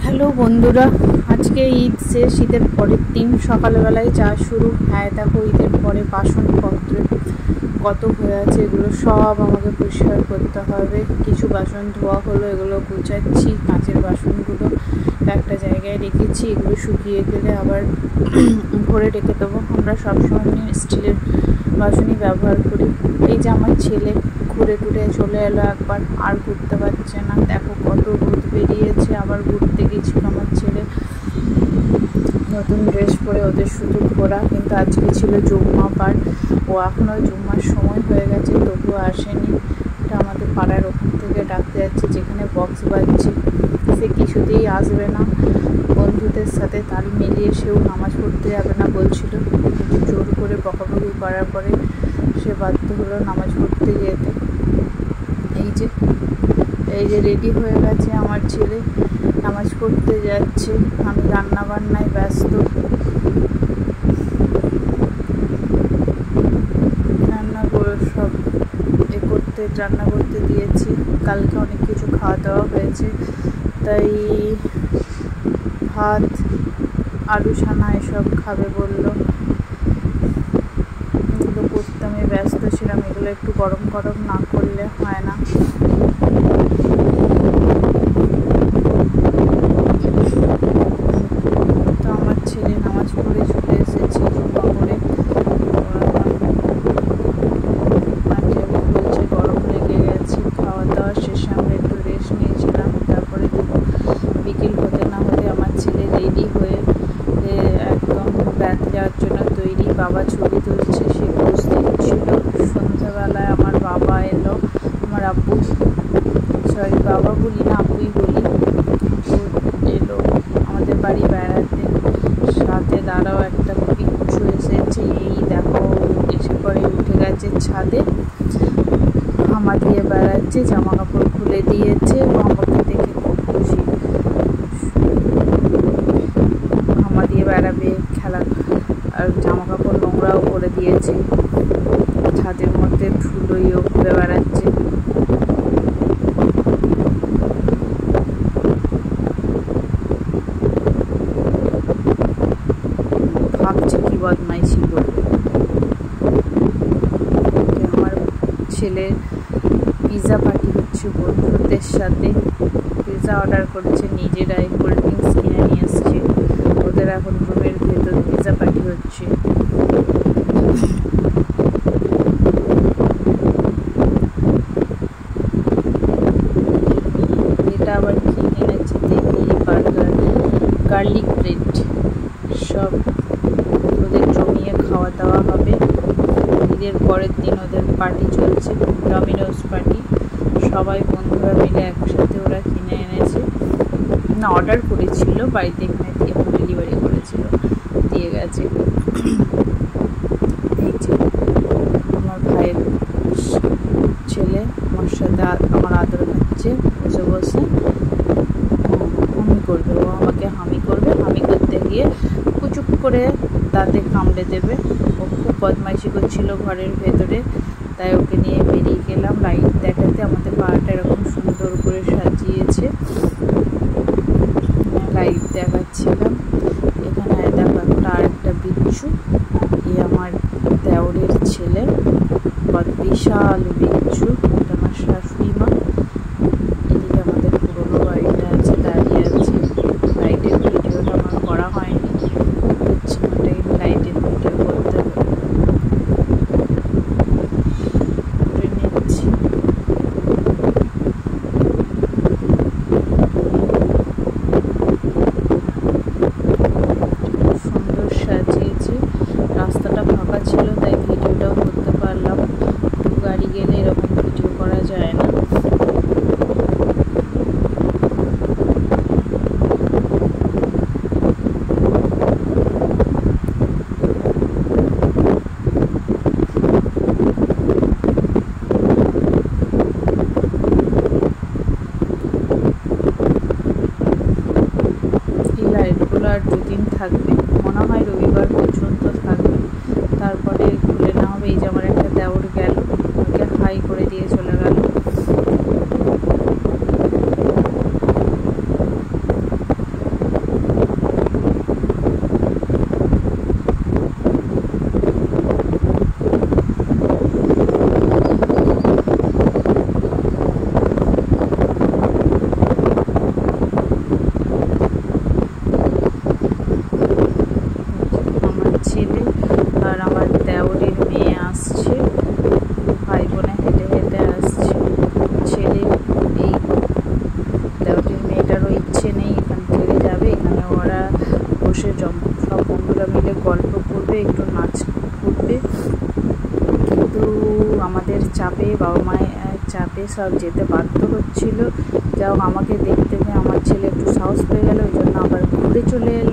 Hello বন্ধুরা, আজকে ঈদ শেষ, ঈদের পরের দিন সকালবেলায় যা শুরু। হ্যাঁ দেখো, ঈদের পরে বাসনপত্র কত হয়ে আছে, এগুলো সব আমাকে পরিষ্কার করতে হবে। কিছু বাসন ধোয়া হলো, এগুলো গুছাচ্ছি। কাঁচের বাসনগুলো একটা জায়গায় রেখেছি, এগুলো শুকিয়ে গেলে আবার ভরে রেখে দেবো। আমরা সবসময় স্টিলের বাসনই ব্যবহার করি। এই যে আমার ছেলে ঘুরে টুরে চলে এলো একবার, আর ঘুরতে পারছে না। দেখো কত রোদ বেরিয়েছে। আবার ঘুরতে গেছিলো আমার ছেলে, নতুন ড্রেস পরে ওদের শুধু ঘোরা। কিন্তু আজকে ছিল জুম্মা পার, ও এখনও জুম্মার সময় হয়ে গেছে তবুও আসেনি। এটা আমাদের পাড়ার ওখান থেকে ডাকতে যাচ্ছে, যেখানে বক্স বাজছে। সে কিছুতেই আসবে না, বন্ধুদের সাথে তাল মিলিয়ে সেও নামাজ পড়তে যাবে না বলছিল। কিন্তু জোর করে বকাবকি করার পরে সে বাধ্য হলো নামাজ পড়তে যেতে। এই যে রেডি হয়ে গেছে আমার ছেলে, নামাজ পড়তে যাচ্ছে। আমি রান্না বান্নায় ব্যস্ত। রান্না করতে দিয়েছি। কালকে অনেক কিছু খাওয়া দাওয়া হয়েছে, তাই ভাত আলু ছানা এসব খাবে বললো। এগুলো করতে আমি ব্যস্ত ছিলাম। এগুলো একটু গরম গরম না করলে হয় না। তো আমার ছেলে নামাজ পড়ে চলে এসেছে জুম্মা করে। বলছে গরম লেগে গেছে। খাওয়া দাওয়া শেষে আমরা একটু রেস্ট নিয়েছিলাম। তারপরে বিকেল হতে না হতে আমার ছেলে রেডি হয়ে একদম বেড়াতে যাওয়ার জন্য তৈরি। বাবা ছবি তুলছে, সে বুঝতে ছিল। সন্ধ্যাবেলায় আমার বাবা এলো, আমার আব্বু, সরি বাবা বলি না, আব্বুই বলি, এলো আমাদের বাড়ি বেড়াতে। সাথে দাঁড়াও একটা পিচ্ছু এসেছে। এই দেখো এসে পরে উঠে গেছে ছাদে, হামা দিয়ে বেড়াচ্ছে, জামা কাপড় খুলে দিয়েছে। আমাকে দেখে খুব খুশি। হামা দিয়ে বেড়াবে, খেলা আর জামা কাপড় নোংরাও করে দিয়েছে। ছাদের মধ্যে ধুলোইও ঘুরে বেড়াচ্ছে। ভাবছে কি বদমাইশি করবে। আমার ছেলে পিৎজা পার্টি হচ্ছে বন্ধুদের সাথে। পিৎজা অর্ডার করেছে নিজেরাই, কোল্ড ড্রিঙ্কস কিনে নিয়ে এসছে। ওদের এখন রুমের ভেতর পিৎজা পার্টি হচ্ছে। এটা আবার কি কিনেছে দেখি, বার্গার, গার্লিক ব্রেড, সব ওদের জমিয়ে খাওয়া দাওয়া হবে। ঈদের পরের দিন ওদের পার্টি চলছে, ডমিনোস পার্টি। সবাই বন্ধুরা মিলে একসাথে ওরা কিনে এনেছে, না অর্ডার করেছিল বাড়িতে, এখানে এখন ডেলিভারি করেছিল, দিয়ে গেছে। এই যে আমার ভাইয়ের ছেলে আমার সাথে আমার আদর খাচ্ছে বসে বসে। হামি করবে, ও আমাকে হামি করবে। হামি করতে গিয়ে কুচুক করে দাঁতে কামড়ে দেবে। ও খুব বদমাইশি করছিল ঘরের ভেতরে, তাই ওকে নিয়ে বেরিয়ে গেলাম লাইট দেখাতে। আমাদের পাড়াটা এরকম সুন্দর করে সাজিয়েছে, লাইট দেখাচ্ছিলাম। এখানে দেখো আরেকটা বিচ্ছু, আমার দেওরের ছেলে, বিশাল বিচ্ছু। এটা আমার শাশুড়ি মা। এদিকে আমাদের পুরোনো বাড়িটা আছে, দাঁড়িয়ে আছে। লাইটের ভিডিওটা আমার করা হয়নি, ওটাকে লাইটের ভিডিও করতে হবে, নিচ্ছি। সুন্দর সাজিয়েছে। রাস্তাটা ফাঁকা ছিল তাই ভিডিওটাও করতে পারলাম। গাড়ি গেলে এরকম ভিডিও করা যায় না। এই লাইটগুলো আর দুদিন থাকবে, মনে হয় রবিবার পর্যন্ত থাকবে, তারপরে খুলে নেওয়া হবে। এই যে আমার একটা দেওর গেল, ওকে হাই করে দিয়ে চলে গেল। সব যেতে বাধ্য হচ্ছিল। যাই হোক, আমাকে দেখতে পেয়ে আমার ছেলে একটু সাহস পেয়ে গেল, ওই জন্য আবার ঘুরে চলে এলো।